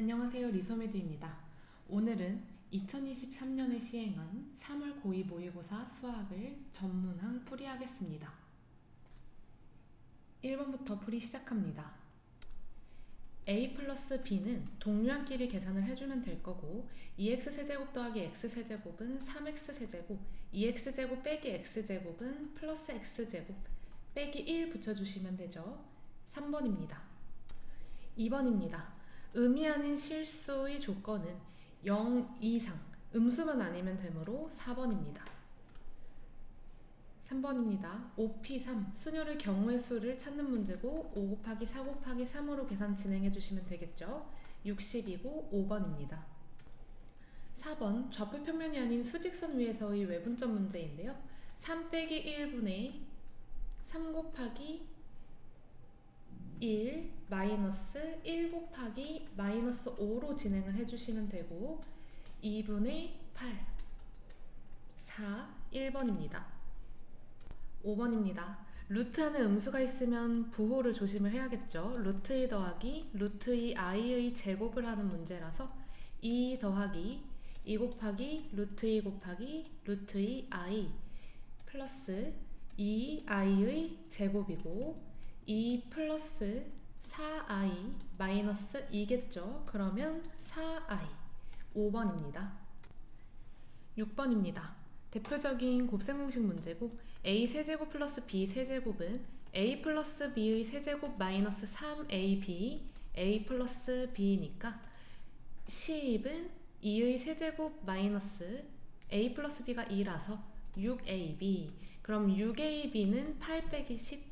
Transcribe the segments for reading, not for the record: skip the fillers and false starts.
안녕하세요. 리서메드입니다. 오늘은 2023년에 시행한 3월 고2 모의고사 수학을 전문항 풀이하겠습니다. 1번부터 풀이 시작합니다. a 플러스 b는 동류한끼리 계산을 해주면 될 거고 2x세제곱 더하기 x세제곱은 3x세제곱 2x제곱 빼기 x제곱은 플러스 x제곱 빼기 1 붙여주시면 되죠. 3번입니다. 2번입니다. 의미하는 실수의 조건은 0 이상, 음수만 아니면 되므로 4번입니다. 3번입니다. 5P3, 수녀의 경우의 수를 찾는 문제고 5 곱하기 4 곱하기 3으로 계산 진행해 주시면 되겠죠. 60이고 5번입니다. 4번, 좌표 평면이 아닌 수직선 위에서의 외분점 문제인데요. 3 빼기 1분의 3 곱하기 1 마이너스 1 곱하기 마이너스 5로 진행을 해주시면 되고 2분의 8 4 1번입니다. 5번입니다. 루트안에 음수가 있으면 부호를 조심을 해야겠죠. 루트 2 더하기 루트 2 i의 제곱을 하는 문제라서 2 더하기 2 곱하기 루트 2 곱하기 루트 2 i 플러스 2i의 제곱이고 2 플러스 4i 마이너스 2겠죠. 그러면 4i 5번입니다. 6번입니다. 대표적인 곱셈 공식 문제고 a 세제곱 플러스 b 세제곱은 a 플러스 b의 세제곱 마이너스 3ab a 플러스 b니까 10은 2의 세제곱 마이너스 a 플러스 b가 2라서 6ab 그럼 6ab는 8 빼기 10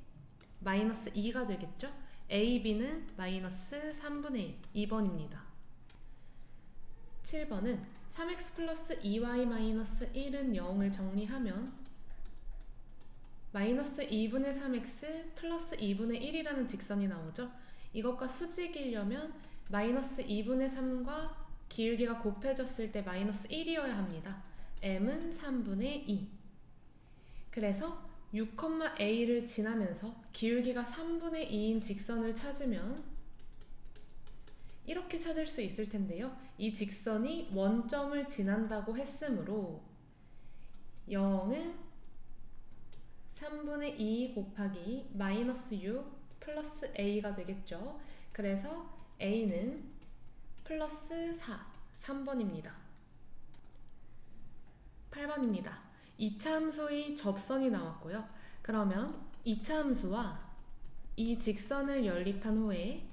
마이너스 2가 되겠죠? AB는 마이너스 3분의 1, 2번입니다. 7번은 3x 플러스 2y 마이너스 1은 0을 정리하면 마이너스 2분의 3x 플러스 2분의 1이라는 직선이 나오죠? 이것과 수직이려면 마이너스 2분의 3과 기울기가 곱해졌을 때 마이너스 1이어야 합니다. m은 3분의 2. 그래서 6,a를 지나면서 기울기가 3분의 2인 직선을 찾으면 이렇게 찾을 수 있을 텐데요. 이 직선이 원점을 지난다고 했으므로 0은 3분의 2 곱하기 마이너스 6 플러스 a가 되겠죠. 그래서 a는 플러스 4, 3번입니다. 8번입니다. 2차 함수의 접선이 나왔고요. 그러면 2차 함수와 이 직선을 연립한 후에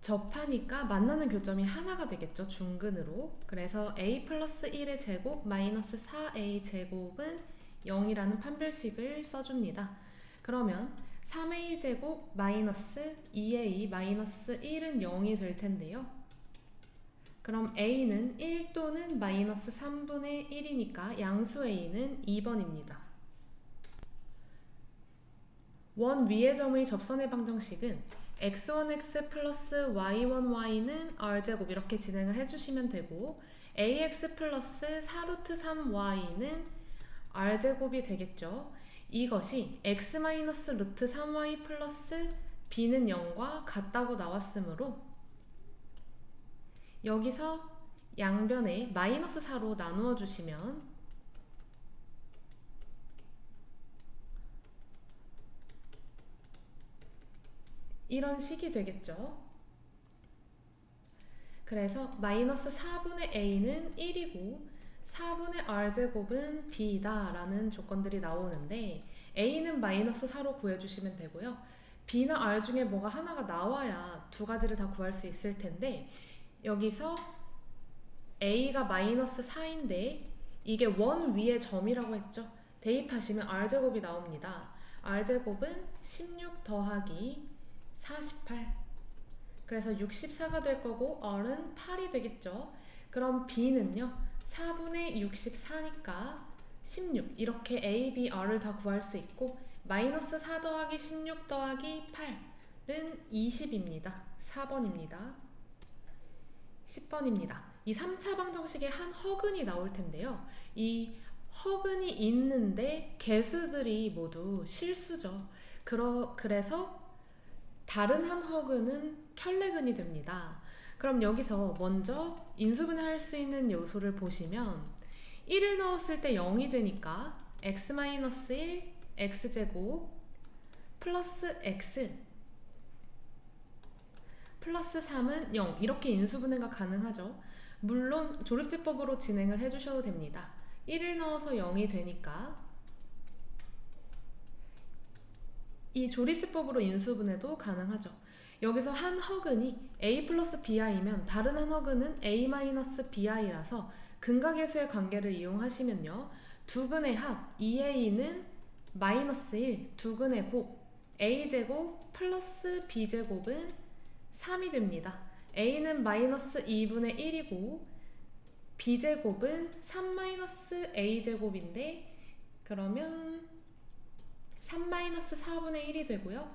접하니까 만나는 교점이 하나가 되겠죠. 중근으로. 그래서 a 플러스 1의 제곱 마이너스 4a 제곱은 0이라는 판별식을 써줍니다. 그러면 3a 제곱 마이너스 2a 마이너스 1은 0이 될 텐데요. 그럼 a는 1 또는 마이너스 3분의 1이니까 양수 a는 2번입니다. 원 위의 점의 접선의 방정식은 x1x 플러스 y1y는 r제곱 이렇게 진행을 해주시면 되고 ax 플러스 4루트 3y는 r제곱이 되겠죠. 이것이 x 마이너스 루트 3y 플러스 b는 0과 같다고 나왔으므로 여기서 양변에 마이너스 4로 나누어 주시면 이런 식이 되겠죠. 그래서 마이너스 4분의 a는 1이고 4분의 r제곱은 b다 라는 조건들이 나오는데 a는 마이너스 4로 구해주시면 되고요. b나 r 중에 뭐가 하나가 나와야 두 가지를 다 구할 수 있을 텐데 여기서 a가 마이너스 4인데 이게 원 위의 점이라고 했죠. 대입하시면 r제곱이 나옵니다. r제곱은 16 더하기 48 그래서 64가 될 거고 r은 8이 되겠죠. 그럼 b는요 4분의 64니까 16 이렇게 a, b, r을 다 구할 수 있고 마이너스 4 더하기 16 더하기 8은 20입니다. 4번입니다. 10번입니다. 이 3차 방정식에 한 허근이 나올 텐데요. 이 허근이 있는데 개수들이 모두 실수죠. 그래서 다른 한 허근은 켤레근이 됩니다. 그럼 여기서 먼저 인수분해할 수 있는 요소를 보시면 1을 넣었을 때 0이 되니까 x-1 x제곱 플러스 x 플러스 3은 0 이렇게 인수분해가 가능하죠. 물론 조립제법으로 진행을 해주셔도 됩니다. 1을 넣어서 0이 되니까 이 조립제법으로 인수분해도 가능하죠. 여기서 한 허근이 a 플러스 bi면 다른 한 허근은 a 마이너스 bi라서 근각계수의 관계를 이용하시면요. 두 근의 합 2a는 마이너스 1, 두 근의 곱 a제곱 플러스 b제곱은 3이 됩니다. a는 마이너스 2분의 1이고 b제곱은 3 마이너스 a제곱인데 그러면 3 마이너스 4분의 1이 되고요.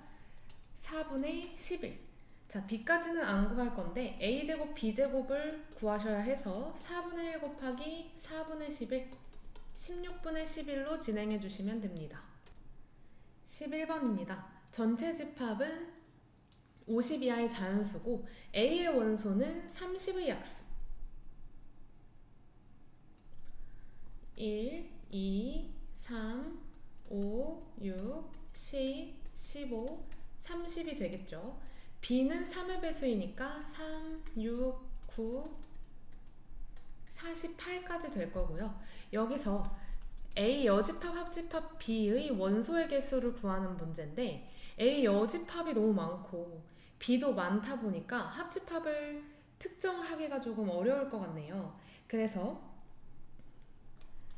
4분의 11. 자, b까지는 안 구할 건데 a제곱 b제곱을 구하셔야 해서 4분의 1 곱하기 4분의 11 16분의 11로 진행해 주시면 됩니다. 11번입니다. 전체 집합은 50 이하의 자연수고 a의 원소는 30의 약수 1, 2, 3, 5, 6, 10, 15, 30이 되겠죠. b는 3의 배수이니까 3, 6, 9, 48까지 될 거고요. 여기서 A 여집합, 합집합 B의 원소의 개수를 구하는 문제인데 A 여집합이 너무 많고 B도 많다 보니까 합집합을 특정하기가 조금 어려울 것 같네요. 그래서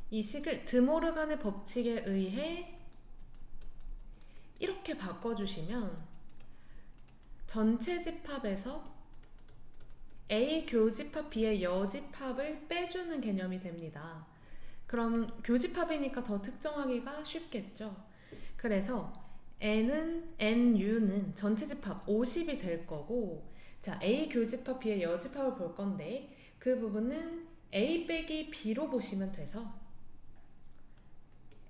이 식을 드모르간의 법칙에 의해 이렇게 바꿔주시면 전체 집합에서 A 교집합 B의 여집합을 빼주는 개념이 됩니다. 그럼 교집합이니까 더 특정하기가 쉽겠죠. 그래서 NU는 전체 집합 50이 될 거고 자 A 교집합 B의 여집합을 볼 건데 그 부분은 A 빼기 B로 보시면 돼서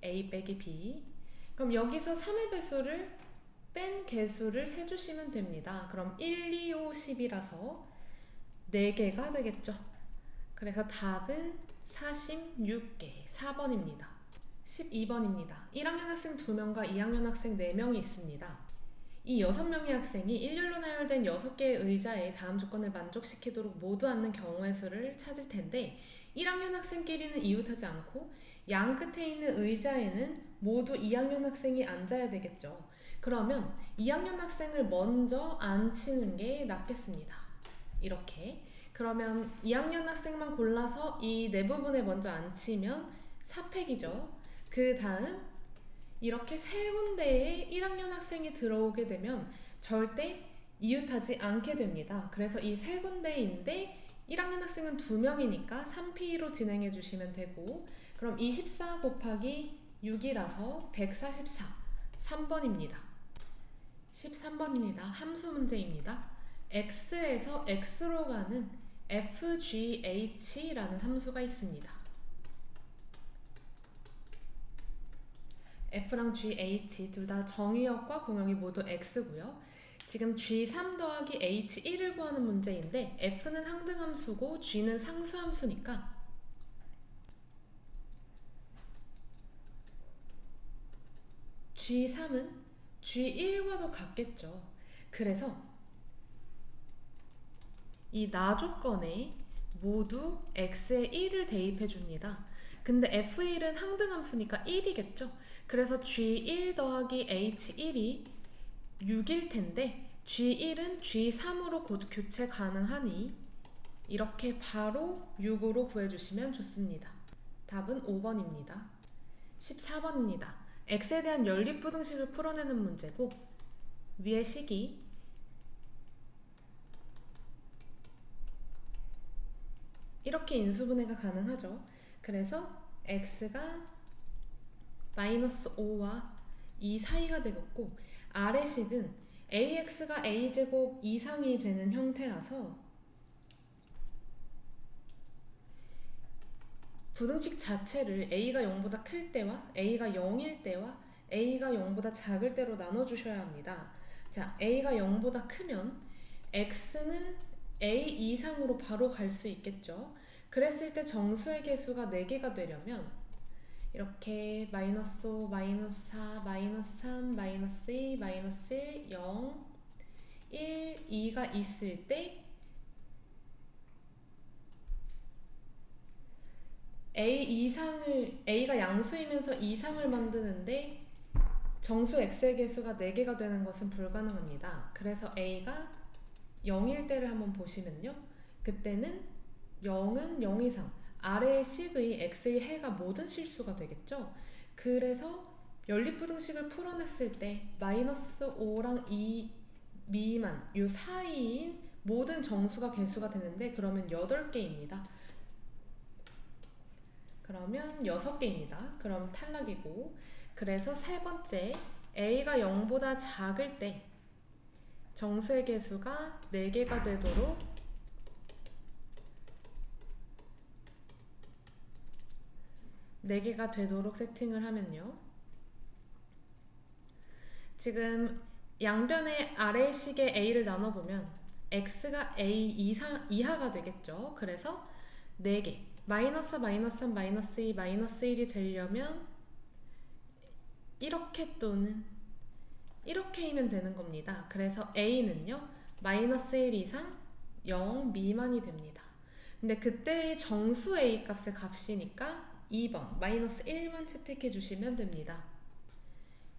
A 빼기 B 그럼 여기서 3의 배수를 뺀 개수를 세주시면 됩니다. 그럼 1, 2, 5, 10이라서 4개가 되겠죠. 그래서 답은 46개 4번입니다. 12번입니다. 1학년 학생 2명과 2학년 학생 4명이 있습니다. 이 6명의 학생이 일렬로 나열된 6개의 의자에 다음 조건을 만족시키도록 모두 앉는 경우의 수를 찾을 텐데 1학년 학생끼리는 이웃하지 않고 양 끝에 있는 의자에는 모두 2학년 학생이 앉아야 되겠죠. 그러면 2학년 학생을 먼저 앉히는 게 낫겠습니다. 이렇게 그러면 2학년 학생만 골라서 이 네 부분에 먼저 앉히면 4팩이죠. 그 다음 이렇게 세 군데에 1학년 학생이 들어오게 되면 절대 이웃하지 않게 됩니다. 그래서 이 세 군데인데 1학년 학생은 2명이니까 3P로 진행해 주시면 되고 그럼 24 곱하기 6이라서 144 3번입니다. 13번입니다. 함수 문제입니다. x에서 x로 가는 fgh라는 함수가 있습니다. f랑 gh 둘 다 정의역과 공역이 모두 x고요. 지금 g3 더하기 h1을 구하는 문제인데 f는 항등함수고 g는 상수함수니까 g3은 g1과도 같겠죠. 그래서 이 나조건에 모두 x에 1을 대입해 줍니다. 근데 f1은 항등함수니까 1이겠죠. 그래서 g1 더하기 h1이 6일 텐데 g1은 g3으로 곧 교체 가능하니 이렇게 바로 6으로 구해주시면 좋습니다. 답은 5번입니다. 14번입니다. x에 대한 연립부등식을 풀어내는 문제고 위의 식이 이렇게 인수분해가 가능하죠. 그래서 x가 마이너스 5와 2 사이가 되겠고 아래 식은 ax가 a제곱 이상이 되는 형태라서 부등식 자체를 a가 0보다 클 때와 a가 0일 때와 a가 0보다 작을 때로 나눠주셔야 합니다. 자, a가 0보다 크면 x는 a 이상으로 바로 갈 수 있겠죠. 그랬을 때 정수의 개수가 4개가 되려면 이렇게 마이너스 5, 마이너스 4, 마이너스 3, 마이너스 2, 마이너스 1, 0, 1, 2가 있을 때 a가 양수이면서 이상을 만드는데 정수 x의 개수가 4개가 되는 것은 불가능합니다. 그래서 a가 0일 때를 한번 보시면요. 그때는 0은 0 이상, 아래의 식의 x의 해가 모든 실수가 되겠죠. 그래서 연립부등식을 풀어냈을 때 마이너스 5랑 2 미만, 요 사이인 모든 정수가 개수가 되는데 그러면 8개입니다. 그러면 6개입니다. 그럼 탈락이고, 그래서 세 번째 a가 0보다 작을 때 정수의 개수가 4개가 되도록 세팅을 하면요. 지금 양변의 아래식의 a를 나눠보면 x가 a 이하가 되겠죠. 그래서 4개 마이너스 마이너스 3 마이너스 2 마이너스 1이 되려면 이렇게 또는 이렇게이면 되는 겁니다. 그래서 a는요 마이너스 1 이상 0 미만이 됩니다. 근데 그때의 정수 a 값의 값이니까 2번 마이너스 1만 채택해 주시면 됩니다.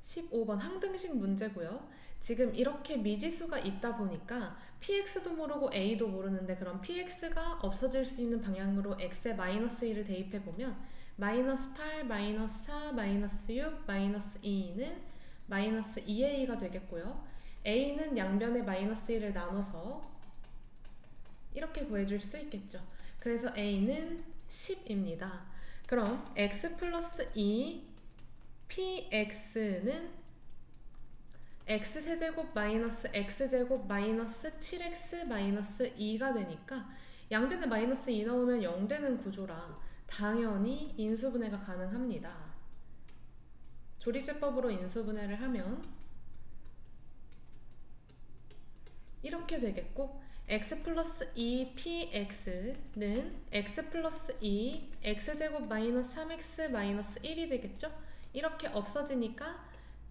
15번 항등식 문제고요. 지금 이렇게 미지수가 있다 보니까 px도 모르고 a도 모르는데 그럼 px가 없어질 수 있는 방향으로 x에 마이너스 1을 대입해보면 마이너스 8, 마이너스 4, 마이너스 6, 마이너스 2는 마이너스 2a가 되겠고요. a는 양변에 마이너스 1을 나눠서 이렇게 구해줄 수 있겠죠. 그래서 a는 10입니다. 그럼 x 플러스 2 px는 x세제곱 마이너스 x제곱 마이너스 7x 마이너스 2가 되니까 양변에 마이너스 2 넣으면 0 되는 구조라 당연히 인수분해가 가능합니다. 조립제법으로 인수분해를 하면 이렇게 되겠고 x 플러스 2 px는 x 플러스 2 x제곱 마이너스 3x 마이너스 1이 되겠죠? 이렇게 없어지니까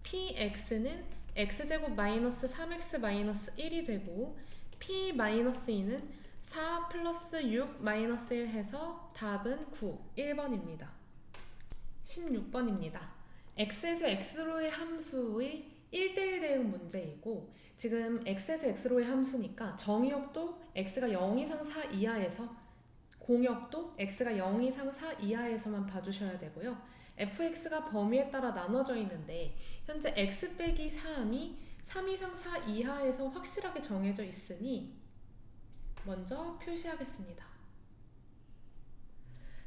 px는 x제곱 마이너스 3x 마이너스 1이 되고 p 마이너스 2는 4 플러스 6 마이너스 1 해서 답은 9, 1번입니다. 16번입니다. x에서 x로의 함수의 1대1 대응 문제이고 지금 x에서 x로의 함수니까 정의역도 x가 0 이상 4 이하에서 공역도 x가 0 이상 4 이하에서만 봐주셔야 되고요. fx가 범위에 따라 나눠져 있는데 현재 x 빼기 3이 3 이상 4 이하에서 확실하게 정해져 있으니 먼저 표시하겠습니다.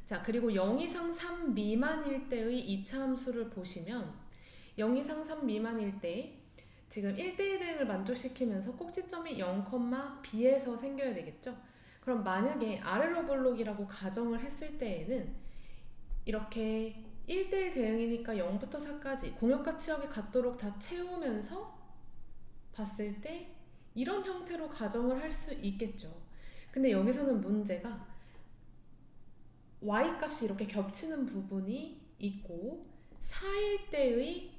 자, 그리고 0 이상 3 미만일 때의 2차 함수를 보시면 0 이상 3 미만일 때 지금 1대1 대응을 만족시키면서 꼭지점이 0,b에서 생겨야 되겠죠? 그럼 만약에 아래로 볼록이라고 가정을 했을 때에는 이렇게 1대1 대응이니까 0부터 4까지 공역과 치역이 같도록 다 채우면서 봤을 때 이런 형태로 가정을 할 수 있겠죠. 근데 여기서는 문제가 y값이 이렇게 겹치는 부분이 있고 4일 때의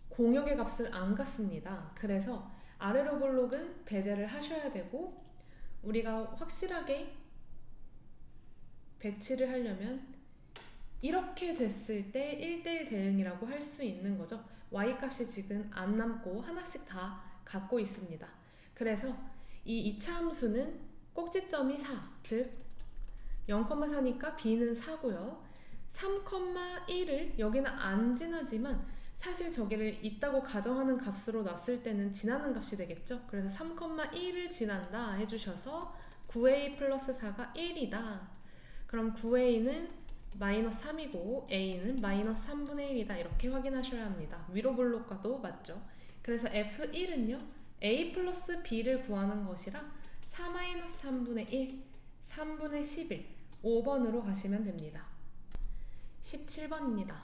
공역의 값을 안 갖습니다. 그래서 아래로 볼록은 배제를 하셔야 되고 우리가 확실하게 배치를 하려면 이렇게 됐을 때 1대1 대응이라고 할 수 있는 거죠. y값이 지금 안 남고 하나씩 다 갖고 있습니다. 그래서 이 2차 함수는 꼭지점이 4, 즉 0,4니까 b는 4고요. 3,1을 여기는 안 지나지만 사실 저기를 있다고 가정하는 값으로 놨을 때는 지나는 값이 되겠죠. 그래서 3,1을 지난다 해주셔서 9a 플러스 4가 1이다. 그럼 9a는 마이너스 3이고 a는 마이너스 3분의 1이다. 이렇게 확인하셔야 합니다. 위로 볼록과도 맞죠. 그래서 f1은요. a 플러스 b를 구하는 것이라 4 마이너스 3분의 1, 3분의 11, 5번으로 가시면 됩니다. 17번입니다.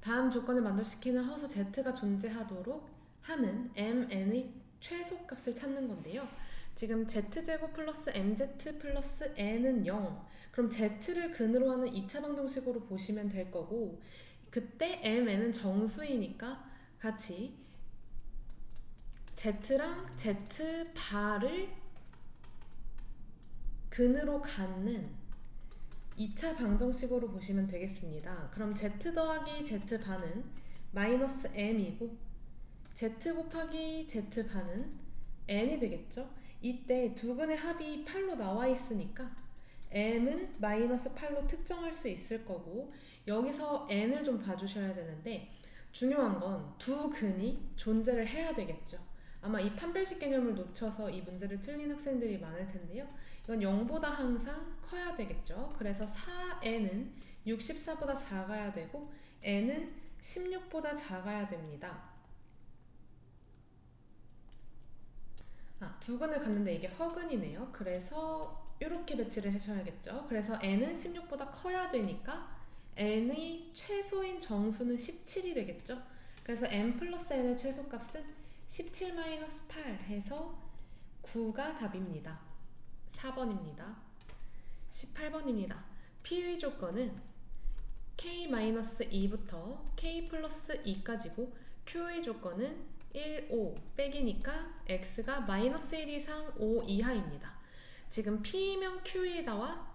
다음 조건을 만족시키는 허수 z가 존재하도록 하는 mn의 최소값을 찾는 건데요. 지금 z제곱 플러스 mz 플러스 n은 0. 그럼 z를 근으로 하는 2차 방정식으로 보시면 될 거고, 그때 mn은 정수이니까 같이 z랑 z 바를 근으로 갖는 2차 방정식으로 보시면 되겠습니다. 그럼 z 더하기 z 반은 마이너스 m이고 z 곱하기 z 반은 n이 되겠죠? 이때 두 근의 합이 8로 나와 있으니까 m은 마이너스 8로 특정할 수 있을 거고, 여기서 n을 좀 봐주셔야 되는데 중요한 건 두 근이 존재를 해야 되겠죠. 아마 이 판별식 개념을 놓쳐서 이 문제를 틀린 학생들이 많을 텐데요. 이건 0보다 항상 커야 되겠죠. 그래서 4n은 64보다 작아야 되고 n은 16보다 작아야 됩니다. 두 근을 갖는데 이게 허근이네요. 그래서 이렇게 배치를 해줘야겠죠. 그래서 n은 16보다 커야 되니까 n의 최소인 정수는 17이 되겠죠. 그래서 n 플러스 n의 최소값은 17-8 해서 9가 답입니다. 4번입니다. 18번입니다. P의 조건은 K-2부터 K 플러스 2까지고 Q의 조건은 1, 5 빼기니까 X가 마이너스 1 이상 5 이하입니다. 지금 P면 Q이다와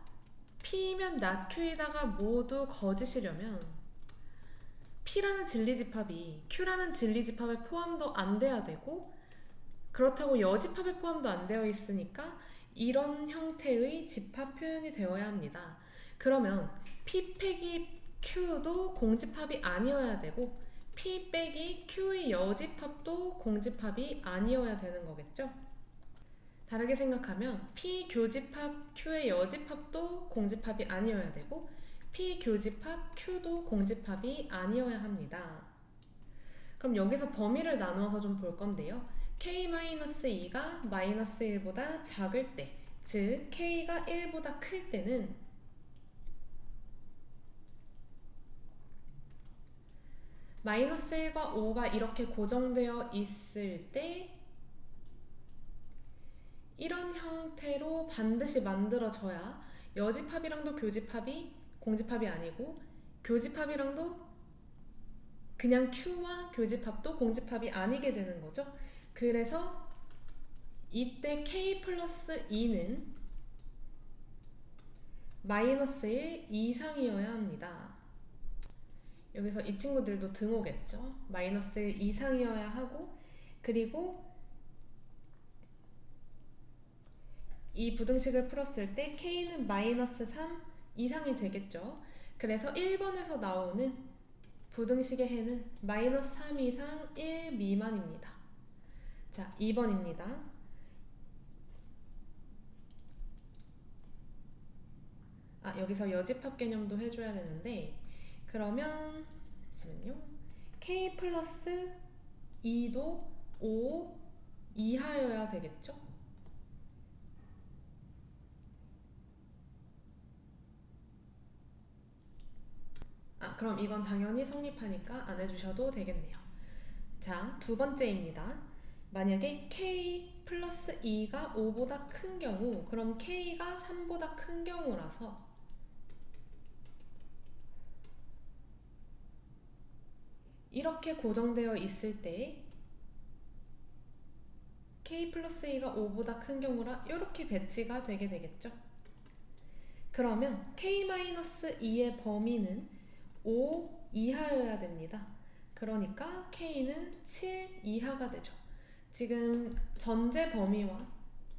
P면 not Q이다가 모두 거짓이려면 P라는 진리집합이 Q라는 진리집합에 포함도 안 돼야 되고, 그렇다고 여집합에 포함도 안 되어 있으니까 이런 형태의 집합 표현이 되어야 합니다. 그러면 P 빼기 Q도 공집합이 아니어야 되고 P 빼기 Q의 여집합도 공집합이 아니어야 되는 거겠죠? 다르게 생각하면 P 교집합 Q의 여집합도 공집합이 아니어야 되고 P 교집합 Q도 공집합이 아니어야 합니다. 그럼 여기서 범위를 나누어서 좀 볼 건데요. K-2가 마이너스 1보다 작을 때, 즉 K가 1보다 클 때는 마이너스 1과 5가 이렇게 고정되어 있을 때 이런 형태로 반드시 만들어져야 여집합이랑도 교집합이 공집합이 아니고 교집합이랑도 그냥 Q와 교집합도 공집합이 아니게 되는 거죠. 그래서 이때 K 플러스 2는 마이너스 1 이상이어야 합니다. 여기서 이 친구들도 등호겠죠. 마이너스 1 이상이어야 하고, 그리고 이 부등식을 풀었을 때 K는 마이너스 3 이상이 되겠죠. 그래서 1번에서 나오는 부등식의 해는 마이너스 3 이상 1 미만입니다. 자, 2번입니다. 여기서 여집합 개념도 해줘야 되는데, 그러면 잠시만요. K 플러스 2도 5 이하여야 되겠죠? 그럼 이건 당연히 성립하니까 안 해주셔도 되겠네요. 자, 두 번째입니다. 만약에 K 플러스 2가 5보다 큰 경우, 그럼 K가 3보다 큰 경우라서 이렇게 고정되어 있을 때 K 플러스 2가 5보다 큰 경우라 이렇게 배치가 되게 되겠죠. 그러면 K-2의 범위는 5 이하여야 됩니다. 그러니까 K는 7 이하가 되죠. 지금 전제 범위와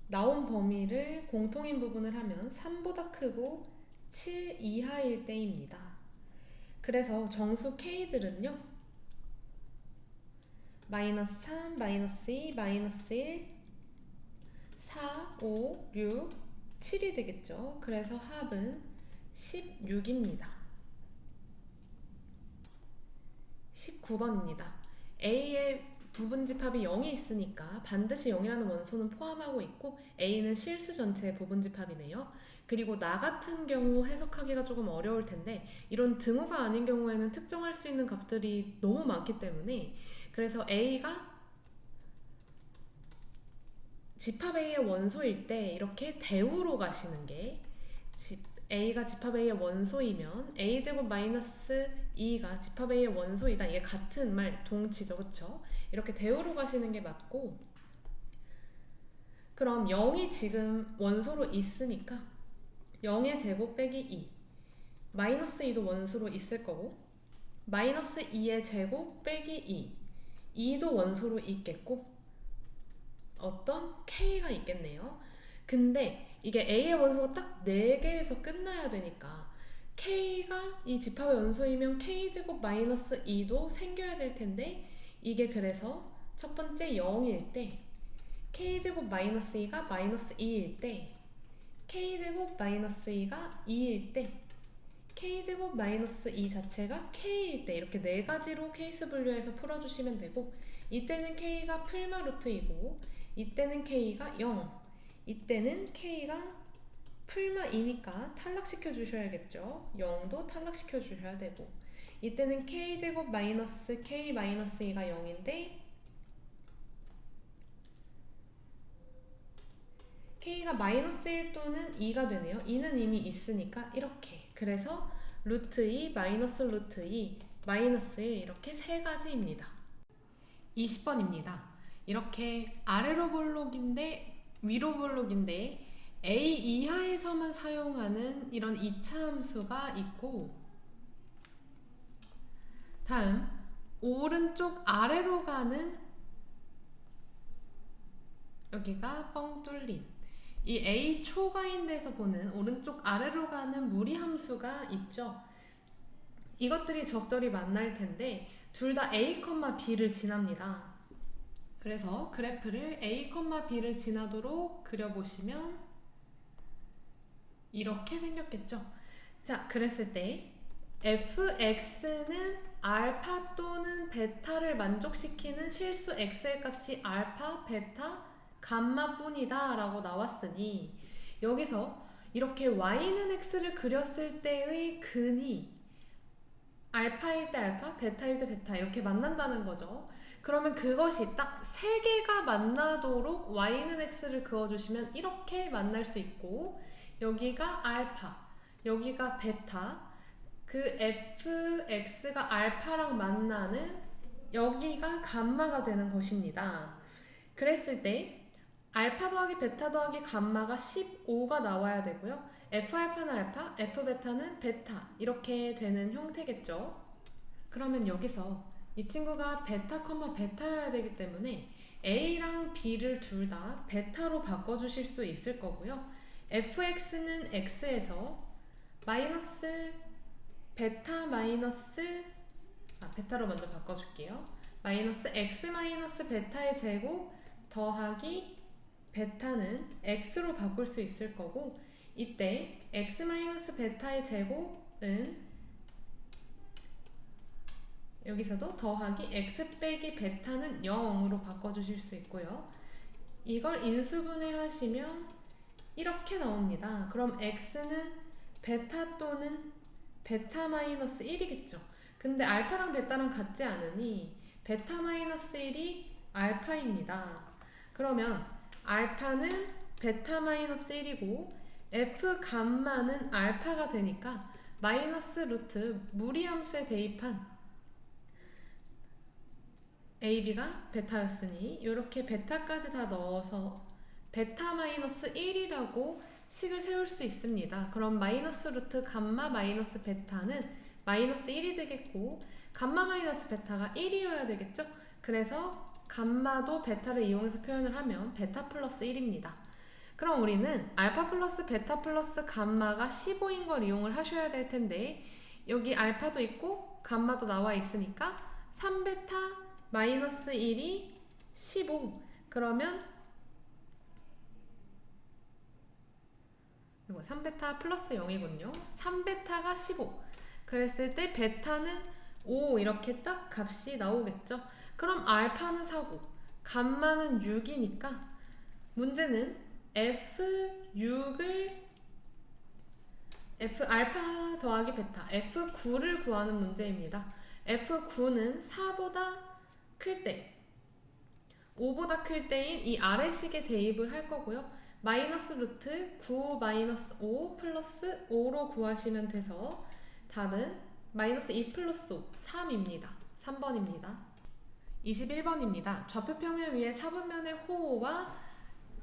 나온 범위를 공통인 부분을 하면 3보다 크고 7 이하일 때입니다. 그래서 정수 K들은요, 마이너스 3, 마이너스 2, 마이너스 1, 4, 5, 6, 7이 되겠죠. 그래서 합은 16입니다. 19번입니다. A의 부분집합이 0이 있으니까 반드시 0이라는 원소는 포함하고 있고 A는 실수 전체의 부분집합이네요. 그리고 나 같은 경우 해석하기가 조금 어려울 텐데 이런 등호가 아닌 경우에는 특정할 수 있는 값들이 너무 많기 때문에 그래서 A가 집합 A의 원소일 때 이렇게 대우로 가시는 게 A가 집합 A의 원소이면 A제곱 마이너스 2가 집합 A의 원소이다. 이게 같은 말 동치죠. 그쵸? 이렇게 대우로 가시는 게 맞고 그럼 0이 지금 원소로 있으니까 0의 제곱 빼기 2 마이너스 2도 원소로 있을 거고 마이너스 2의 제곱 빼기 2 2도 원소로 있겠고 어떤 K가 있겠네요. 근데 이게 A의 원소가 딱 4개에서 끝나야 되니까 K가 이 집합의 원소이면 K제곱 마이너스 2도 생겨야 될 텐데 이게 그래서 첫 번째 0일 때 K제곱 마이너스 2가 마이너스 2일 때 K제곱 마이너스 2가 2일 때 K제곱 마이너스 2 자체가 K일 때 이렇게 4가지로 케이스 분류해서 풀어주시면 되고 이때는 K가 풀마 루트이고 이때는 K가 0 이때는 K가 풀마 2니까 탈락시켜 주셔야겠죠. 0도 탈락시켜 주셔야 되고 이때는 K제곱 마이너스 K 마이너스 2가 0인데 K가 마이너스 1 또는 2가 되네요. 2는 이미 있으니까 이렇게 그래서 루트 2 마이너스 루트 2 마이너스 1 이렇게 3가지입니다. 20번입니다. 이렇게 아래로 볼록인데 위로 볼록인데 A 이하에서만 사용하는 이런 2차 함수가 있고 다음 오른쪽 아래로 가는 여기가 뻥 뚫린 이 A 초가인데서 보는 오른쪽 아래로 가는 무리 함수가 있죠. 이것들이 적절히 만날 텐데 둘 다 A, B를 지납니다. 그래서 그래프를 A, B를 지나도록 그려보시면 이렇게 생겼겠죠. 자, 그랬을 때 fx는 알파 또는 베타를 만족시키는 실수 x의 값이 알파, 베타, 감마뿐이다 라고 나왔으니 여기서 이렇게 y는 x를 그렸을 때의 근이 알파일 때 알파, 베타일 때 베타 이렇게 만난다는 거죠. 그러면 그것이 딱 3개가 만나도록 y는 x를 그어주시면 이렇게 만날 수 있고 여기가 알파, 여기가 베타, 그 fx가 알파랑 만나는 여기가 감마가 되는 것입니다. 그랬을 때 알파 더하기 베타 더하기 감마가 15가 나와야 되고요. f알파는 알파, f베타는 베타 이렇게 되는 형태겠죠. 그러면 여기서 이 친구가 베타, 베타여야 되기 때문에 A랑 B를 둘 다 베타로 바꿔주실 수 있을 거고요. fx는 x에서 마이너스 베타 마이너스 베타로 먼저 바꿔줄게요. 마이너스 x 마이너스 베타의 제곱 더하기 베타는 x로 바꿀 수 있을 거고 이때 x 마이너스 베타의 제곱은 여기서도 더하기 x 빼기 베타는 0으로 바꿔주실 수 있고요. 이걸 인수분해 하시면 이렇게 나옵니다. 그럼 x는 베타 또는 베타 마이너스 1이겠죠. 근데 알파랑 베타랑 같지 않으니 베타 마이너스 1이 알파입니다. 그러면 알파는 베타 마이너스 1이고 f 감마는 알파가 되니까 마이너스 루트 무리함수에 대입한 AB가 베타였으니 이렇게 베타까지 다 넣어서 베타 마이너스 1이라고 식을 세울 수 있습니다. 그럼 마이너스 루트 감마 마이너스 베타는 마이너스 1이 되겠고 감마 마이너스 베타가 1이어야 되겠죠? 그래서 감마도 베타를 이용해서 표현을 하면 베타 플러스 1입니다. 그럼 우리는 알파 플러스 베타 플러스 감마가 15인 걸 이용을 하셔야 될 텐데 여기 알파도 있고 감마도 나와 있으니까 3베타 마이너스 1이 15 그러면 이거 3베타 플러스 0이군요. 3베타가 15 그랬을 때 베타는 5 이렇게 딱 값이 나오겠죠. 그럼 알파는 4고 감마는 6이니까 문제는 F 알파 더하기 베타 F9를 구하는 문제입니다. F9는 4보다 클 때, 5보다 클 때인 이 아래식에 대입을 할 거고요. 마이너스 루트 9 마이너스 5 플러스 5로 구하시면 돼서 답은 마이너스 2 플러스 5, 3입니다. 3번입니다. 21번입니다. 좌표평면 위에 사분면의 호와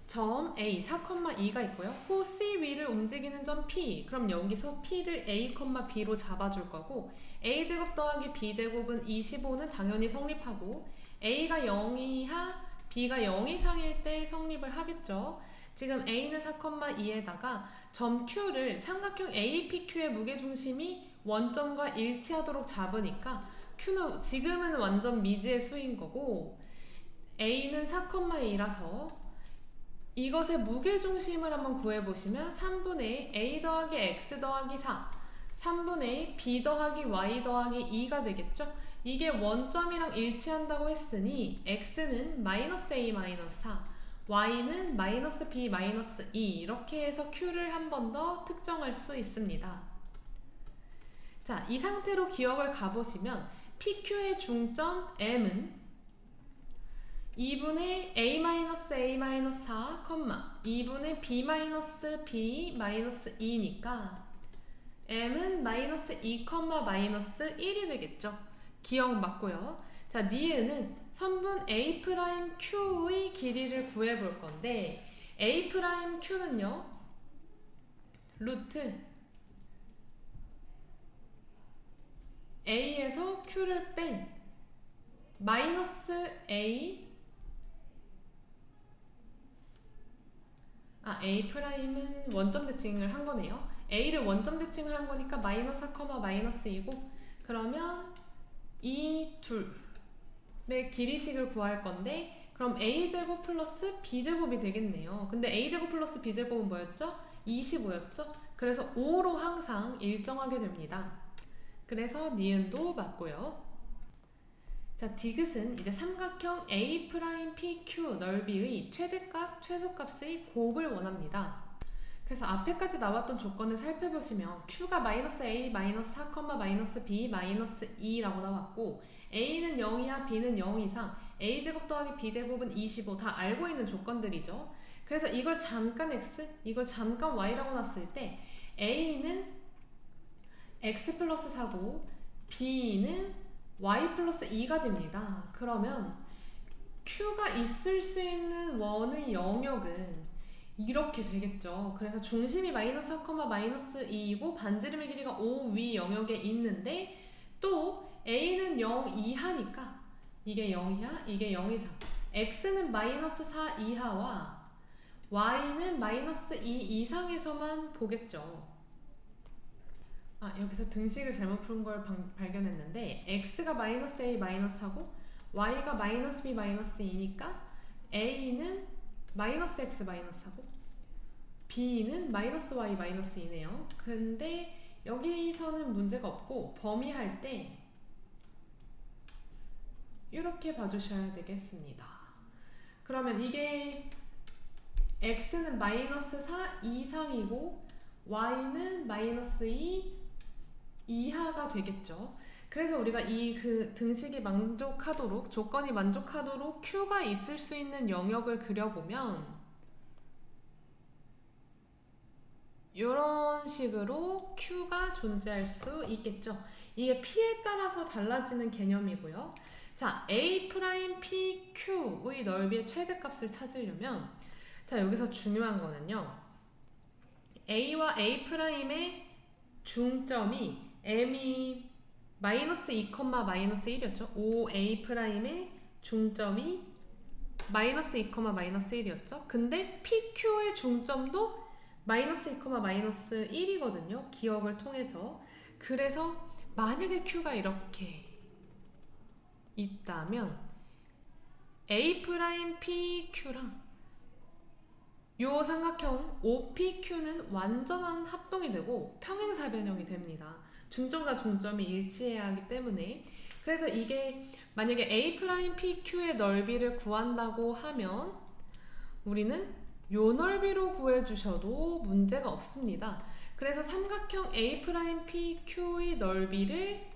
점 A 4,2가 있고요. 호 C 위를 움직이는 점 P. 그럼 여기서 P를 A, B로 잡아줄 거고 A제곱 더하기 B제곱은 25는 당연히 성립하고 A가 0 이하, B가 0 이상일 때 성립을 하겠죠. 지금 A는 4,2에다가 점 Q를 삼각형 APQ의 무게중심이 원점과 일치하도록 잡으니까 Q는 지금은 완전 미지의 수인 거고 A는 4,2라서 이것의 무게중심을 한번 구해보시면 3분의 A 더하기 X 더하기 4 3분의 B 더하기 Y 더하기 2가 되겠죠? 이게 원점이랑 일치한다고 했으니 X는 마이너스 A 마이너스 4 Y는 마이너스 B 마이너스 2 이렇게 해서 Q를 한 번 더 특정할 수 있습니다. 자, 이 상태로 기억을 가보시면 PQ의 중점 M은 2분의 A-A-4, 2분의 B-B-2니까 M은 마이너스 2, 마이너스 1이 되겠죠. 기억 맞고요. 자, 니은은 선분 A'Q의 길이를 구해볼 건데 A'Q는요 루트 A에서 Q를 뺀 마이너스 A A'은 원점 대칭을 한 거네요. A를 원점 대칭을 한 거니까 마이너스 4, 마이너스 2고 그러면 이 둘의 길이식을 구할 건데 그럼 A제곱 플러스 B제곱이 되겠네요. 근데 A제곱 플러스 B제곱은 뭐였죠? 25였죠? 그래서 5로 항상 일정하게 됩니다. 그래서 니은도 맞고요. 자, 디귿은 이제 삼각형 A'PQ 넓이의 최대값, 최소값의 곱을 원합니다. 그래서 앞에까지 나왔던 조건을 살펴보시면 Q가 마이너스 A, 마이너스 4, 마이너스 B, 마이너스 2라고 나왔고 A는 0 이하, B는 0 이상, A제곱 더하기 B제곱은 25 다 알고 있는 조건들이죠. 그래서 이걸 잠깐 X, 이걸 잠깐 Y라고 놨을 때 A는 X 플러스 4고 B는 Y 플러스 2가 됩니다. 그러면 Q가 있을 수 있는 원의 영역은 이렇게 되겠죠. 그래서 중심이 마이너스 4, 마이너스 2이고 반지름의 길이가 5 위 영역에 있는데 또 A는 0 이하니까 이게 0 이하, 이게 0 이상 X는 마이너스 4 이하와 Y는 마이너스 2 이상에서만 보겠죠. 여기서 등식을 잘못 푼 걸 발견했는데 X가 마이너스 A 마이너스 4고 Y가 마이너스 B 마이너스 2니까 A는 마이너스 X 마이너스 4고 B는 마이너스 Y 마이너스 2네요. 근데 여기서는 문제가 없고 범위할 때 이렇게 봐주셔야 되겠습니다. 그러면 이게 X는 마이너스 4 이상이고 Y는 마이너스 2 이하가 되겠죠. 그래서 우리가 이 등식이 만족하도록 조건이 만족하도록 Q가 있을 수 있는 영역을 그려보면 이런 식으로 Q가 존재할 수 있겠죠. 이게 P에 따라서 달라지는 개념이고요. 자, A'PQ의 넓이의 최대값을 찾으려면 자, 여기서 중요한 거는요. A와 A'의 중점이 M이 마이너스 2, 마이너스 1이었죠. OA'의 중점이 마이너스 2, 마이너스 1이었죠. 근데 PQ의 중점도 마이너스 2, 마이너스 1이거든요. 기억을 통해서. 그래서 만약에 Q가 이렇게 있다면 A'PQ랑 요 삼각형 OPQ는 완전한 합동이 되고 평행사변형이 됩니다. 중점과 중점이 일치해야 하기 때문에 그래서 이게 만약에 A'PQ의 넓이를 구한다고 하면 우리는 요 넓이로 구해주셔도 문제가 없습니다. 그래서 삼각형 A'PQ의 넓이를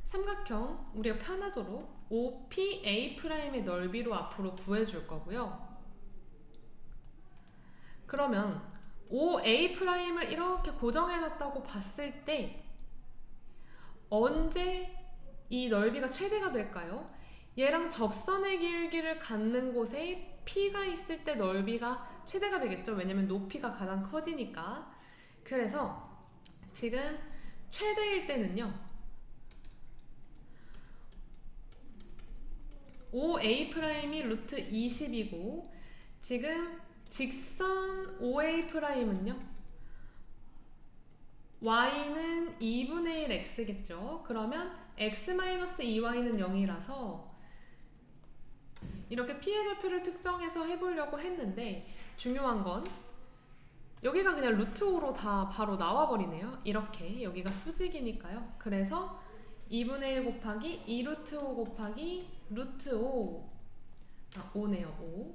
삼각형 우리가 편하도록 OPA'의 넓이로 앞으로 구해줄 거고요. 그러면 OA'을 이렇게 고정해놨다고 봤을 때 언제 이 넓이가 최대가 될까요? 얘랑 접선의 길기를 갖는 곳에 P가 있을 때 넓이가 최대가 되겠죠. 왜냐면 높이가 가장 커지니까. 그래서 지금 최대일 때는요. OA'이 루트 20이고 지금 직선 OA'은요. y는 2분의 1 x겠죠. 그러면 x-2y는 0이라서 이렇게 P의 좌표를 특정해서 해보려고 했는데 중요한 건 여기가 그냥 루트 5로 다 바로 나와버리네요. 이렇게 여기가 수직이니까요. 그래서 2분의 1 곱하기 2루트 5 곱하기 루트 5 5네요.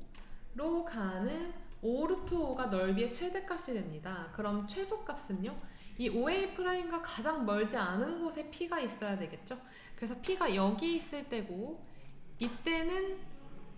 5로 가는 5루트 5가 넓이의 최대값이 됩니다. 그럼 최소값은요? 이 OA'과 가장 멀지 않은 곳에 P가 있어야 되겠죠? 그래서 P가 여기 있을 때고 이때는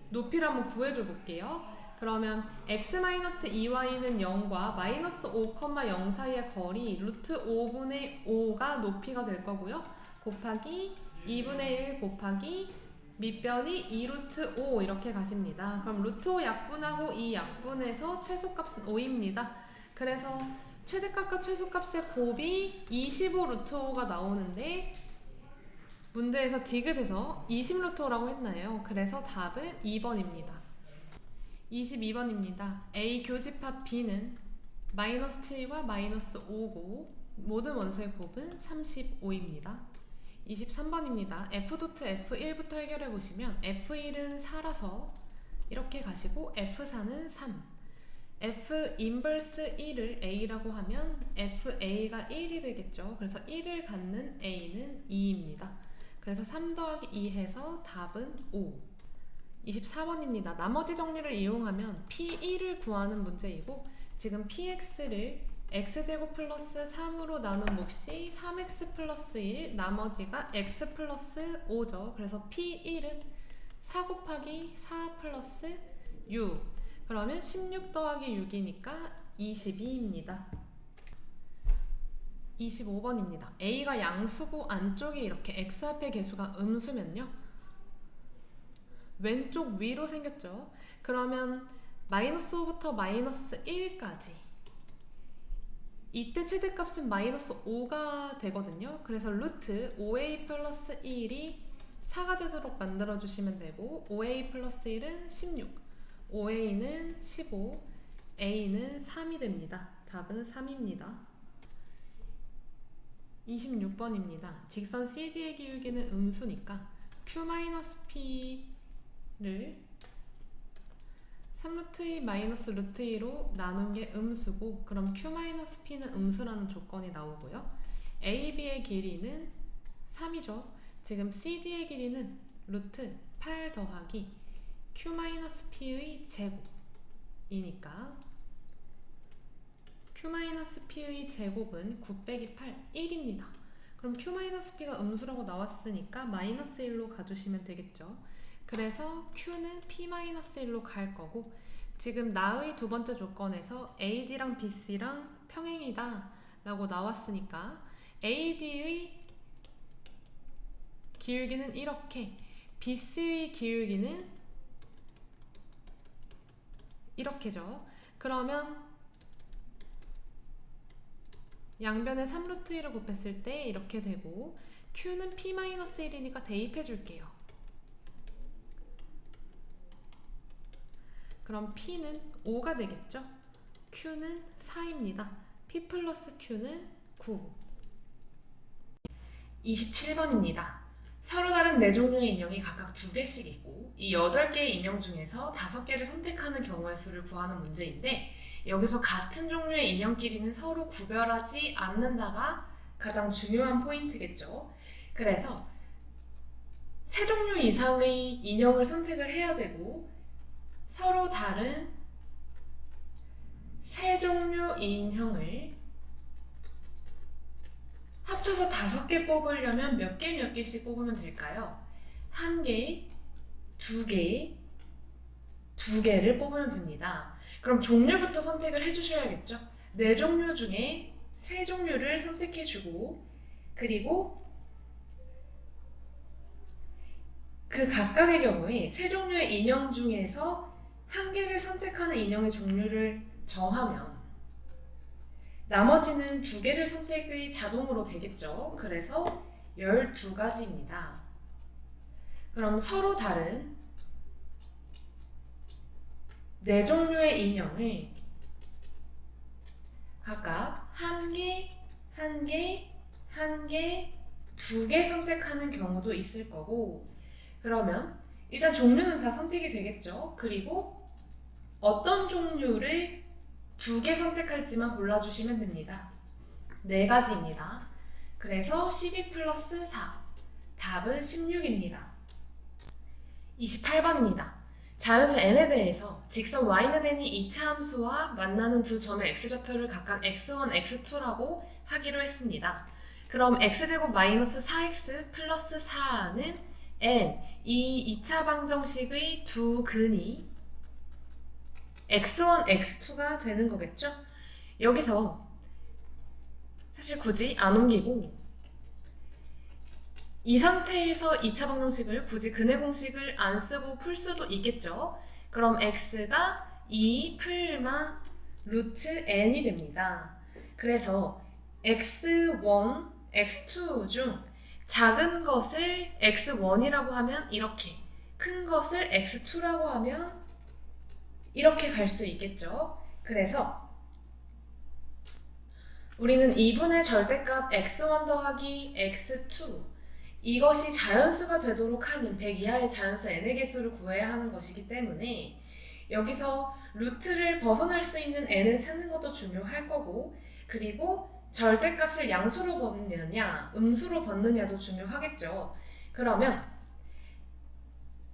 높이를 한번 구해줘 볼게요. 그러면 x-2y는 0과 마이너스 5,0 사이의 거리 루트 5분의 5가 높이가 될 거고요. 곱하기 2분의 1 곱하기 밑변이 2루트 5 이렇게 가십니다. 그럼 루트 5 약분하고 이 약분에서 최소값은 5입니다. 그래서 최대값과 최소값의 곱이 25 루트 5가 나오는데 문제에서 디귿에서 20 루트 5라고 했나요? 그래서 답은 2번입니다. 22번입니다. A 교집합 B는 마이너스 7과 마이너스 5고 모든 원소의 곱은 35입니다. 23번입니다. F.F1부터 해결해 보시면 F1은 4라서 이렇게 가시고 F4는 3 F 인버스 1을 A라고 하면 FA가 1이 되겠죠. 그래서 1을 갖는 A는 2입니다. 그래서 3 더하기 2 해서 답은 5. 24번입니다. 나머지 정리를 이용하면 P1을 구하는 문제이고 지금 PX를 x제곱 플러스 3으로 나눈 몫이 3x 플러스 1 나머지가 x 플러스 5죠. 그래서 P1은 4 곱하기 4 플러스 6 그러면 16 더하기 6이니까 22입니다. 25번입니다. A가 양수고 안쪽에 이렇게 x 앞의 개수가 음수면요. 왼쪽 위로 생겼죠. 그러면 마이너스 5부터 마이너스 1까지 이때 최대값은 마이너스 5가 되거든요. 그래서 루트 5a 플러스 1이 4가 되도록 만들어주시면 되고 5a 플러스 1은 16 5a는 15 a는 3이 됩니다. 답은 3입니다. 26번입니다. 직선 CD의 기울기는 음수니까 Q-P를 3루트 2 마이너스 루트 2로 나눈 게 음수고 그럼 Q-P는 음수라는 조건이 나오고요. AB의 길이는 3이죠. 지금 CD의 길이는 루트 8 더하기 Q-P의 제곱이니까 Q-P의 제곱은 9 빼기 8, 1입니다. 그럼 Q-P가 음수라고 나왔으니까 마이너스 1로 가주시면 되겠죠. 그래서 Q는 P-1로 갈 거고 지금 나의 두 번째 조건에서 AD랑 BC랑 평행이다 라고 나왔으니까 AD의 기울기는 이렇게 BC의 기울기는 이렇게죠. 그러면 양변에 3루트 1을 곱했을 때 이렇게 되고 Q는 P-1이니까 대입해 줄게요. 그럼 P는 5가 되겠죠? Q는 4입니다. P 플러스 Q는 9. 27번입니다. 서로 다른 4종류의 인형이 각각 2개씩 있고 이 8개의 인형 중에서 5개를 선택하는 경우의 수를 구하는 문제인데 여기서 같은 종류의 인형끼리는 서로 구별하지 않는다가 가장 중요한 포인트겠죠. 그래서 세 종류 이상의 인형을 선택을 해야 되고 서로 다른 세 종류 인형을 합쳐서 5개 뽑으려면 몇 개씩 뽑으면 될까요? 1개, 2개, 2개를 뽑으면 됩니다. 그럼 종류부터 선택을 해주셔야겠죠? 4종류 중에 3종류를 선택해주고 그리고 그 각각의 경우에 3종류의 인형 중에서 1개를 선택하는 인형의 종류를 정하면 나머지는 2개를 선택이 자동으로 되겠죠. 그래서 12가지입니다. 그럼 서로 다른 4종류의 인형을 각각 1개, 1개, 1개, 2개 선택하는 경우도 있을 거고 그러면 일단 종류는 다 선택이 되겠죠. 그리고 어떤 종류를 2개 선택할지만 골라주시면 됩니다. 4가지입니다. 그래서 12 플러스 4 답은 16입니다. 28번입니다. 자연수 n에 대해서 직선 y는 n이 2차 함수와 만나는 두 점의 x좌표를 각각 x1, x2라고 하기로 했습니다. 그럼 x제곱 마이너스 4x 플러스 4는 n, 이 2차 방정식의 두 근이 x1, x2가 되는 거겠죠? 여기서 사실 굳이 안 옮기고 이 상태에서 2차 방정식을 굳이 근의 공식을 안 쓰고 풀 수도 있겠죠? 그럼 x가 2 풀마 루트 n이 됩니다. 그래서 x1, x2 중 작은 것을 x1이라고 하면 이렇게, 큰 것을 x2라고 하면 이렇게 갈 수 있겠죠? 그래서 우리는 2분의 절대값 x1 더하기 x2 이것이 자연수가 되도록 하는 100 이하의 자연수 n의 개수를 구해야 하는 것이기 때문에 여기서 루트를 벗어날 수 있는 n을 찾는 것도 중요할 거고 그리고 절대값을 양수로 벗느냐 음수로 벗느냐도 중요하겠죠. 그러면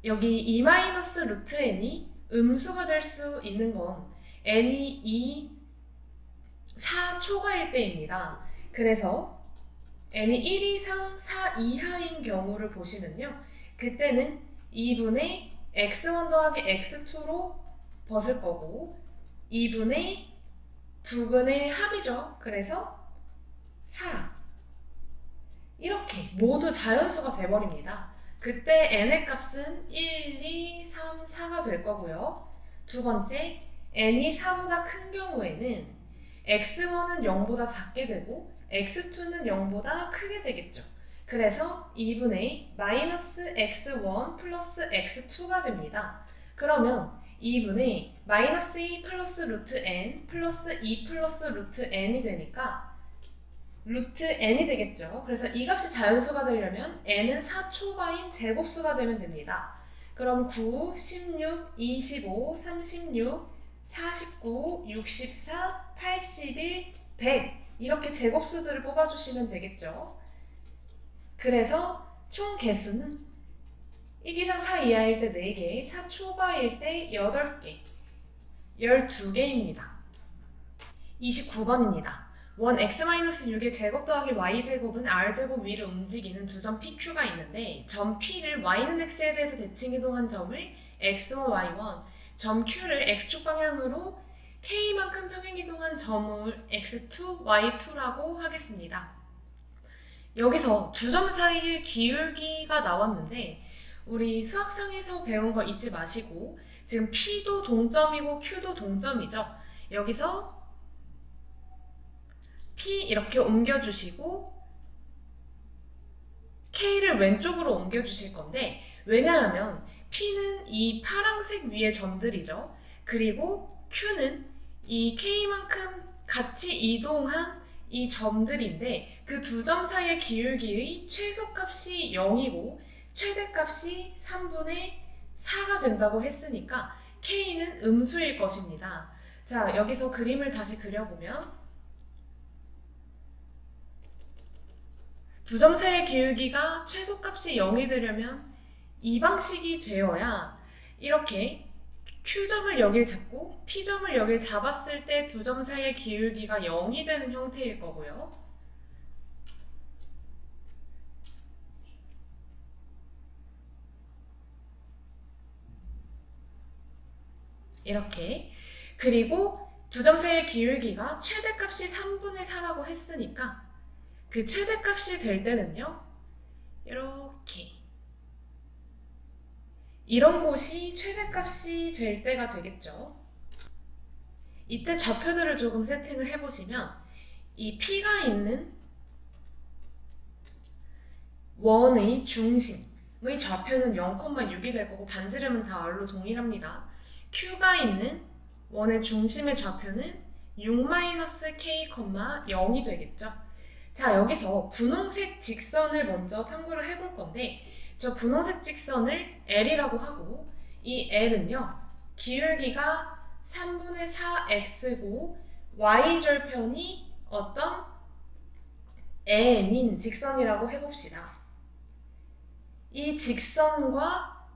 여기 2 마이너스 루트 n이 음수가 될 수 있는 건 n이 2, 4 초과일 때입니다. 그래서 n이 1 이상 4 이하인 경우를 보시면요. 그때는 2분의 x1 더하기 x2로 벗을 거고 2분의 2근의 합이죠. 그래서 4 이렇게 모두 자연수가 돼버립니다. 그때 n의 값은 1, 2, 3, 4가 될 거고요. 두 번째, n이 4보다 큰 경우에는 x1은 0보다 작게 되고 x2는 0보다 크게 되겠죠. 그래서 2분의 마이너스 x1 플러스 x2가 됩니다. 그러면 2분의 마이너스 2 플러스 루트 n 플러스 2 플러스 루트 n이 되니까 루트 n이 되겠죠. 그래서 이 값이 자연수가 되려면 n은 4초바인 제곱수가 되면 됩니다. 그럼 9, 16, 25, 36, 49, 64, 81, 100 이렇게 제곱수들을 뽑아주시면 되겠죠. 그래서 총 개수는 1 이상 4 이하일 때 4개, 4 초과일 때 8개, 12개입니다. 29번입니다. 원 x-6의 제곱 더하기 y제곱은 r제곱 위를 움직이는 두 점 PQ가 있는데 점 P를 y는 x에 대해서 대칭 이동한 점을 x1, y1, 점 Q를 x축 방향으로 k만큼 평행 이동한 점을 x2, y2라고 하겠습니다. 여기서 두 점 사이의 기울기가 나왔는데 우리 수학상에서 배운 거 잊지 마시고 지금 P도 동점이고 Q도 동점이죠. 여기서 P 이렇게 옮겨주시고 K를 왼쪽으로 옮겨주실 건데 왜냐하면 P는 이 파란색 위의 점들이죠. 그리고 Q는 이 K만큼 같이 이동한 이 점들인데 그 두 점 사이의 기울기의 최소값이 0이고 최대값이 3분의 4가 된다고 했으니까 K는 음수일 것입니다. 자, 여기서 그림을 다시 그려보면 두 점 사이의 기울기가 최소값이 0이 되려면 이 방식이 되어야 이렇게 Q점을 여길 잡고 P점을 여길 잡았을 때 두 점 사이의 기울기가 0이 되는 형태일 거고요. 이렇게. 그리고 두 점 사이의 기울기가 최대값이 3분의 4라고 했으니까 그 최대값이 될 때는요. 이렇게. 이런 곳이 최대값이 될 때가 되겠죠. 이때 좌표들을 조금 세팅을 해보시면 이 P가 있는 원의 중심의 좌표는 0,6이 될 거고 반지름은 다 R로 동일합니다. Q가 있는 원의 중심의 좌표는 6-K, 0이 되겠죠. 자, 여기서 분홍색 직선을 먼저 탐구를 해볼 건데 저 분홍색 직선을 L이라고 하고 이 L은요. 기울기가 3분의 4x고 y절편이 어떤 n인 직선이라고 해봅시다. 이 직선과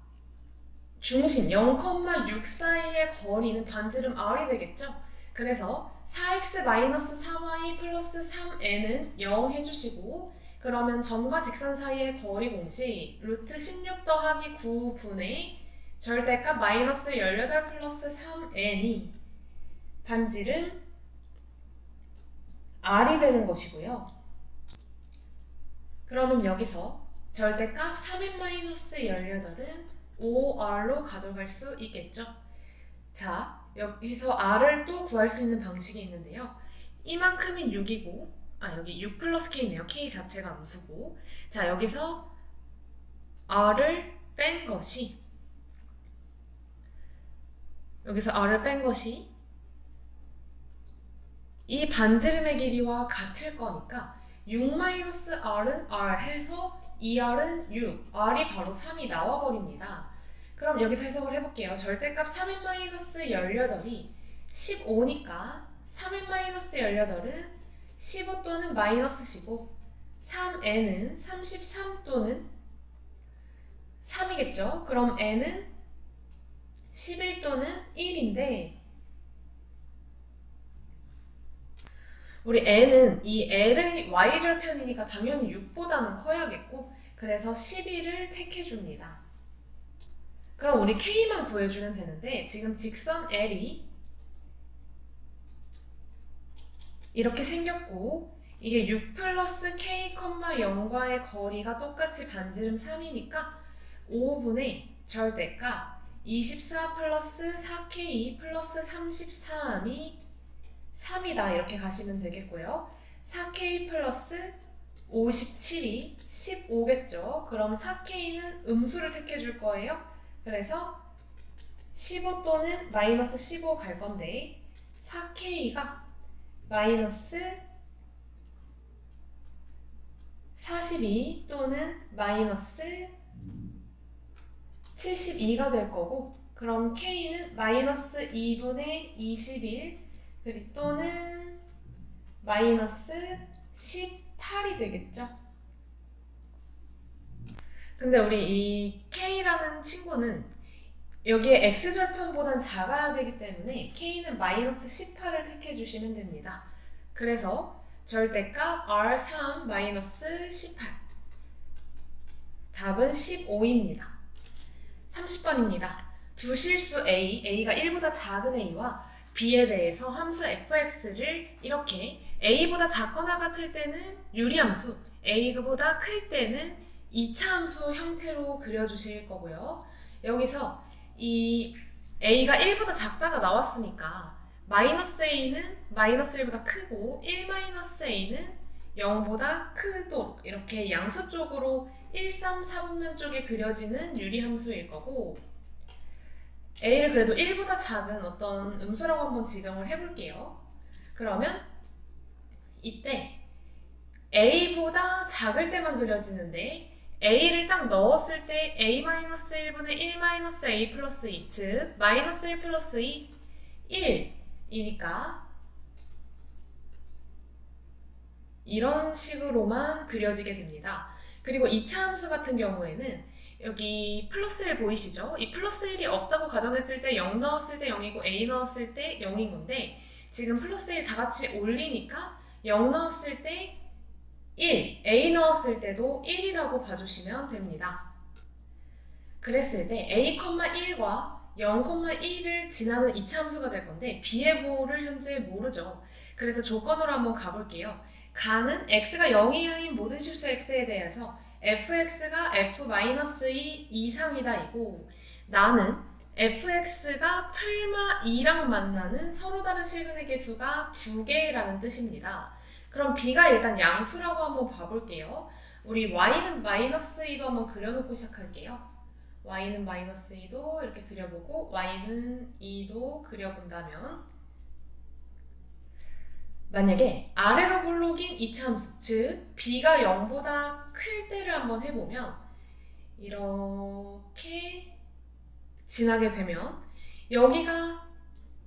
중심 0,6 사이의 거리는 반지름 r이 되겠죠? 그래서 4x-4y 플러스 3n은 0 해주시고 그러면 점과 직선 사이의 거리 공식 루트 16 더하기 9분의 절대값 마이너스 18 플러스 3n이 반지름 r이 되는 것이고요. 그러면 여기서 절대값 3n 마이너스 18은 5r로 가져갈 수 있겠죠. 자, 여기서 r을 또 구할 수 있는 방식이 있는데요. 이만큼이 6이고 여기 6 플러스 k네요. k 자체가 암수고 자, 여기서 r을 뺀 것이 이 반지름의 길이와 같을 거니까 6-r은 r 해서 2r은 6, r이 바로 3이 나와버립니다. 그럼 여기서 해석을 해볼게요. 절대값 3n-18이 15니까 3n-18은 15 또는 마이너스 15 3n은 33 또는 3이겠죠. 그럼 n은 11 또는 1인데 우리 n은 이 l의 y절편이니까 당연히 6보다는 커야겠고 그래서 11을 택해줍니다. 그럼 우리 k만 구해주면 되는데 지금 직선 l이 이렇게 생겼고 이게 6 플러스 k, 0과의 거리가 똑같이 반지름 3이니까 5분의 절대값 24 플러스 4k 플러스 33이 3이다 이렇게 가시면 되겠고요. 4k 플러스 57이 15겠죠. 그럼 4k는 음수를 택해줄 거예요. 그래서 15 또는 마이너스 15 갈 건데 4k가 마이너스 42 또는 마이너스 72가 될 거고 그럼 k는 마이너스 2분의 21 그리고 또는 마이너스 18이 되겠죠. 근데 우리 이 k라는 친구는 여기에 x절편보단 작아야 되기 때문에 k는 마이너스 18을 택해주시면 됩니다. 그래서 절대값 r3 마이너스 18 답은 15입니다. 30번입니다. 두 실수 a가 1보다 작은 a와 b에 대해서 함수 fx를 이렇게 a보다 작거나 같을 때는 유리함수, a보다 클 때는 2차 함수 형태로 그려주실 거고요. 여기서 이 a가 1보다 작다가 나왔으니까 마이너스 a는 마이너스 1보다 크고 1 마이너스 a는 0보다 크도록 이렇게 양수 쪽으로 1, 3, 4분면 쪽에 그려지는 유리함수일 거고 a를 그래도 1보다 작은 어떤 음수라고 한번 지정을 해볼게요. 그러면 이때 a보다 작을 때만 그려지는데 a를 딱 넣었을 때 a-1분의 1-a 플러스 2, 즉 마이너스 1 플러스 2, 1이니까 이런 식으로만 그려지게 됩니다. 그리고 2차 함수 같은 경우에는 여기 플러스 1 보이시죠? 이 플러스 1이 없다고 가정했을 때 0 넣었을 때 0이고 a 넣었을 때 0인 건데 지금 플러스 1 다 같이 올리니까 0 넣었을 때 1, a 넣었을 때도 1이라고 봐주시면 됩니다. 그랬을 때 a,1과 0,1을 지나는 2차 함수가 될 건데 b의 부호를 현재 모르죠. 그래서 조건으로 한번 가볼게요. 가는 x가 0 이하인 모든 실수 x에 대해서 fx가 f-2 이상이다 이고 나는 fx가 풀마 2랑 만나는 서로 다른 실근의 개수가 2개라는 뜻입니다. 그럼 b가 일단 양수라고 한번 봐볼게요. 우리 y는 -2도 한번 그려놓고 시작할게요. y는 -2도 이렇게 그려보고 y는 2도 그려본다면 만약에 아래로 볼록인 2차 함수, 즉 b가 0보다 클 때를 한번 해보면 이렇게 지나게 되면 여기가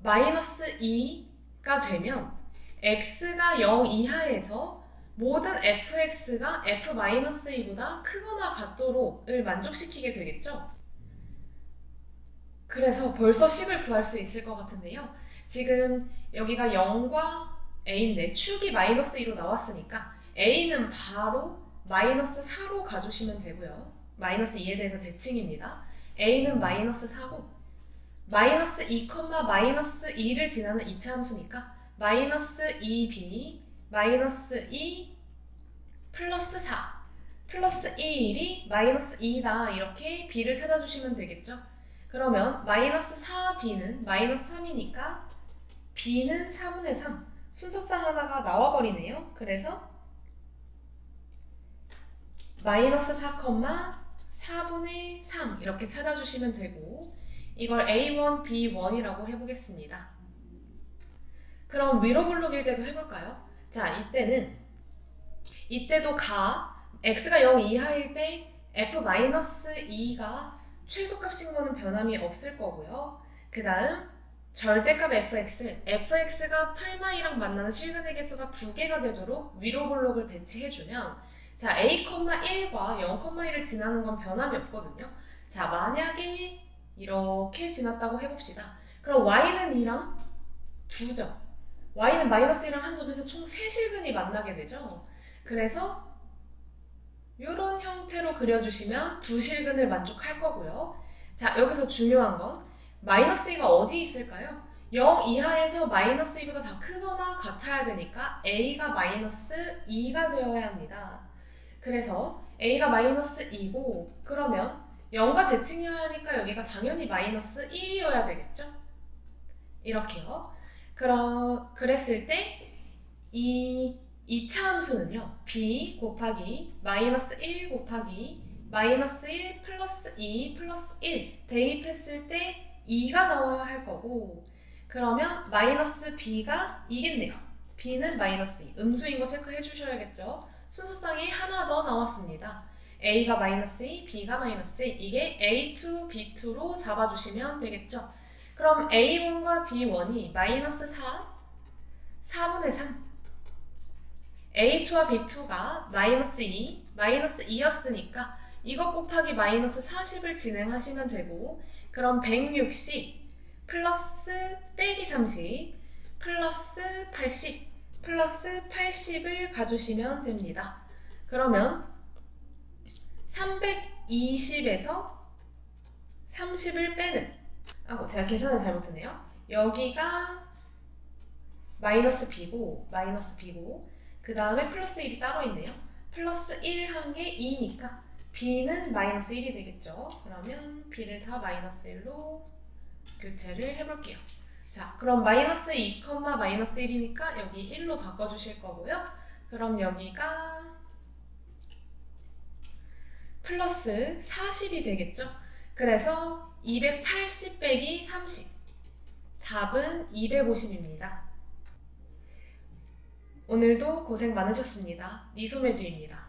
-2가 되면 x가 0 이하에서 모든 fx가 f-2보다 크거나 같도록을 만족시키게 되겠죠? 그래서 벌써 식을 구할 수 있을 것 같은데요. 지금 여기가 0과 a인데 축이 -2로 나왔으니까 a는 바로 -4로 가주시면 되고요. -2에 대해서 대칭입니다. a는 -4고 -2, -2를 지나는 2차 함수니까 -2b -2 플러스 4 플러스 1이 -2다 이렇게 b를 찾아주시면 되겠죠. 그러면 -4b는 -3이니까 b는 4분의 3 순서상 하나가 나와버리네요. 그래서 -4, 4분의 3 이렇게 찾아주시면 되고 이걸 A1, B1이라고 해보겠습니다. 그럼 위로 볼록일 때도 해볼까요? 자, 이때도 x가 0 이하일 때 f-2가 최소값인 거는 변함이 없을 거고요. 그 다음 절대값 fx가 풀마이랑 만나는 실근의 개수가 2개가 되도록 위로 볼록을 배치해주면 자, a,1과 0,1을 지나는 건 변함이 없거든요. 자, 만약에 이렇게 지났다고 해봅시다. 그럼 y는 2랑 2점, y는 -1랑 한 점에서 총 3실근이 만나게 되죠. 그래서 이런 형태로 그려주시면 2실근을 만족할 거고요. 자, 여기서 중요한 건 -2가 어디 있을까요? 0 이하에서 -2보다 다 크거나 같아야 되니까 a가 -2가 되어야 합니다. 그래서 a가 -2고 그러면 0과 대칭이어야 하니까 여기가 당연히 -1이어야 되겠죠? 이렇게요. 그랬을 때 이 2차 함수는요. b 곱하기 -1 곱하기 -1 플러스 2 플러스 1 대입했을 때 2가 나와야 할 거고 그러면 -b가 2겠네요. b는 -2 음수인 거 체크해 주셔야겠죠. 순서상이 하나 더 나왔습니다. a가 -2, b가 -2 이게 a2, b2로 잡아주시면 되겠죠. 그럼 a1과 b1이 -4, 4분의 3 a2와 b2가 -2, -2였으니까 이것 곱하기 -40을 진행하시면 되고 그럼 160 플러스 빼기 30 플러스 80 플러스 80을 가주시면 됩니다. 그러면 320에서 30을 빼는 제가 계산을 잘못했네요. 여기가 -b고 그 다음에 플러스 1이 따로 있네요. 플러스 1 한 게 2니까 b는 -1이 되겠죠. 그러면 b를 다 -1로 교체를 해볼게요. 자, 그럼 -2, -1이니까 여기 1로 바꿔주실 거고요. 그럼 여기가 플러스 40이 되겠죠. 그래서 280 빼기 30 답은 250입니다. 오늘도 고생 많으셨습니다. 니소매드입니다.